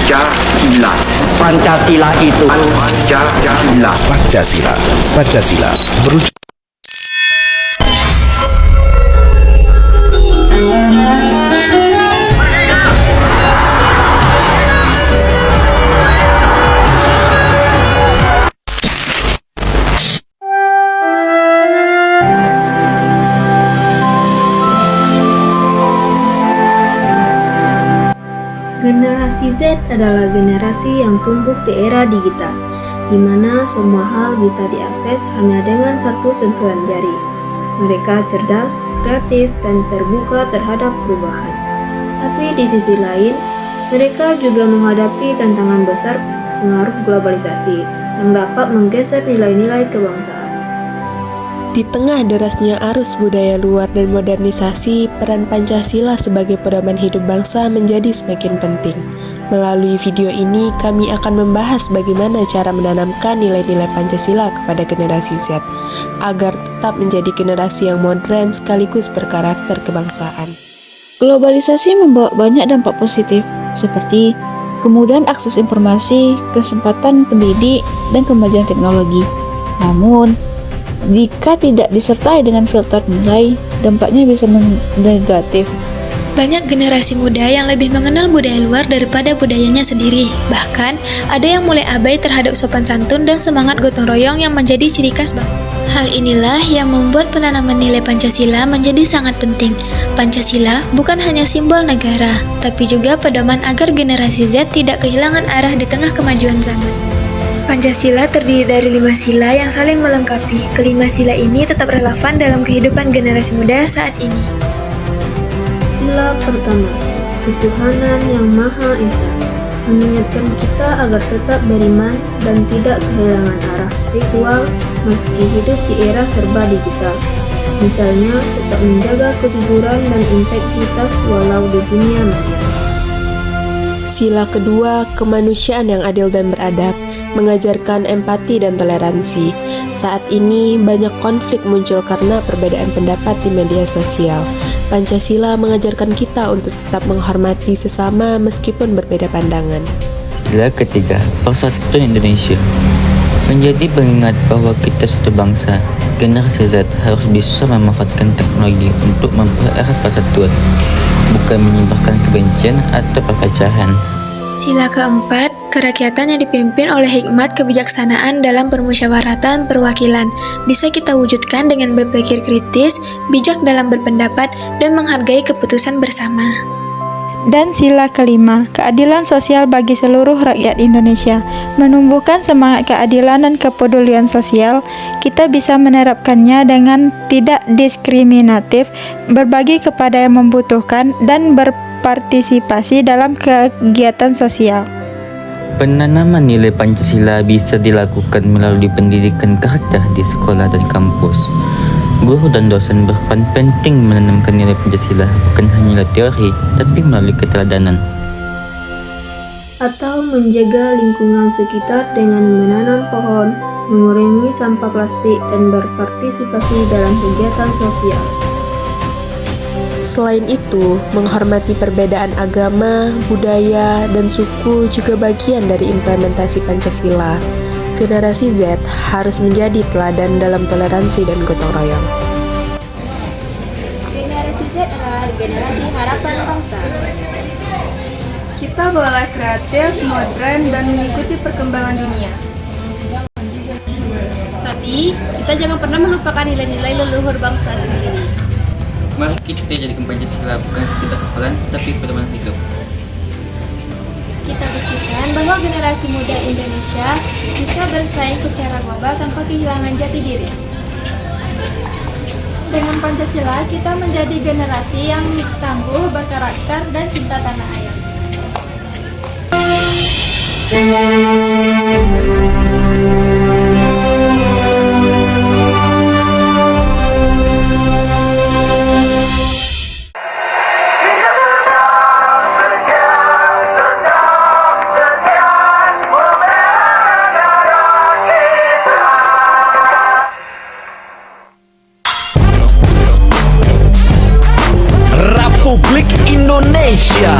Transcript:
Pancasila. Pancasila itu Pancasila. Pancasila. Pancasila merujuk Generasi Z adalah generasi yang tumbuh di era digital, di mana semua hal bisa diakses hanya dengan satu sentuhan jari. Mereka cerdas, kreatif, dan terbuka terhadap perubahan. Tapi di sisi lain, mereka juga menghadapi tantangan besar pengaruh globalisasi yang dapat menggeser nilai-nilai kebangsaan. Di tengah derasnya arus budaya luar dan modernisasi, peran Pancasila sebagai pedoman hidup bangsa menjadi semakin penting. Melalui video ini, kami akan membahas bagaimana cara menanamkan nilai-nilai Pancasila kepada generasi Z, agar tetap menjadi generasi yang modern sekaligus berkarakter kebangsaan. Globalisasi membawa banyak dampak positif, seperti kemudahan akses informasi, kesempatan pendidik, dan kemajuan teknologi. Namun, jika tidak disertai dengan filter nilai, dampaknya bisa negatif. Banyak generasi muda yang lebih mengenal budaya luar daripada budayanya sendiri. Bahkan, ada yang mulai abai terhadap sopan santun dan semangat gotong royong yang menjadi ciri khas bangsa. Hal inilah yang membuat penanaman nilai Pancasila menjadi sangat penting. Pancasila bukan hanya simbol negara, tapi juga pedoman agar generasi Z tidak kehilangan arah di tengah kemajuan zaman. Pancasila terdiri dari 5 sila yang saling melengkapi. Kelima sila ini tetap relevan dalam kehidupan generasi muda saat ini. Sila pertama, ketuhanan yang Maha Esa, mengingatkan kita agar tetap beriman dan tidak kehilangan arah spiritual meski hidup di era serba digital. Misalnya, tetap menjaga kejujuran dan integritas walau di dunia maya. Sila kedua, kemanusiaan yang adil dan beradab, mengajarkan empati dan toleransi. Saat ini, banyak konflik muncul karena perbedaan pendapat di media sosial. Pancasila mengajarkan kita untuk tetap menghormati sesama meskipun berbeda pandangan. Sila ketiga, persatuan Indonesia, menjadi pengingat bahwa kita satu bangsa. Generasi Z harus bisa memanfaatkan teknologi untuk mempererat persatuan, bukan menyebarkan kebencian atau perpecahan. Sila keempat, kerakyatan yang dipimpin oleh hikmat kebijaksanaan dalam permusyawaratan perwakilan bisa kita wujudkan dengan berpikir kritis, bijak dalam berpendapat, dan menghargai keputusan bersama. Dan sila kelima, keadilan sosial bagi seluruh rakyat Indonesia. Menumbuhkan semangat keadilan dan kepedulian sosial, kita bisa menerapkannya dengan tidak diskriminatif, berbagi kepada yang membutuhkan, dan berpartisipasi dalam kegiatan sosial. Penanaman nilai Pancasila bisa dilakukan melalui pendidikan karakter di sekolah dan kampus. Guru dan dosen berperan penting menanamkan nilai Pancasila, bukan hanya teori, tapi melalui keteladanan. Atau menjaga lingkungan sekitar dengan menanam pohon, mengurangi sampah plastik, dan berpartisipasi dalam kegiatan sosial. Selain itu, menghormati perbedaan agama, budaya, dan suku juga bagian dari implementasi Pancasila. Generasi Z harus menjadi teladan dalam toleransi dan gotong royong. Generasi Z adalah generasi harapan bangsa. Kita boleh kreatif, modern, dan mengikuti perkembangan dunia. Tapi, kita jangan pernah melupakan nilai-nilai leluhur bangsa sendiri. Mari kita jadikan Pancasila bukan sekedar hafalan, tapi pedoman hidup. Kita buktikan bahwa generasi muda Indonesia bisa bersaing secara global tanpa kehilangan jati diri. Dengan Pancasila, kita menjadi generasi yang tangguh, berkarakter, dan cinta tanah air. Republik Indonesia.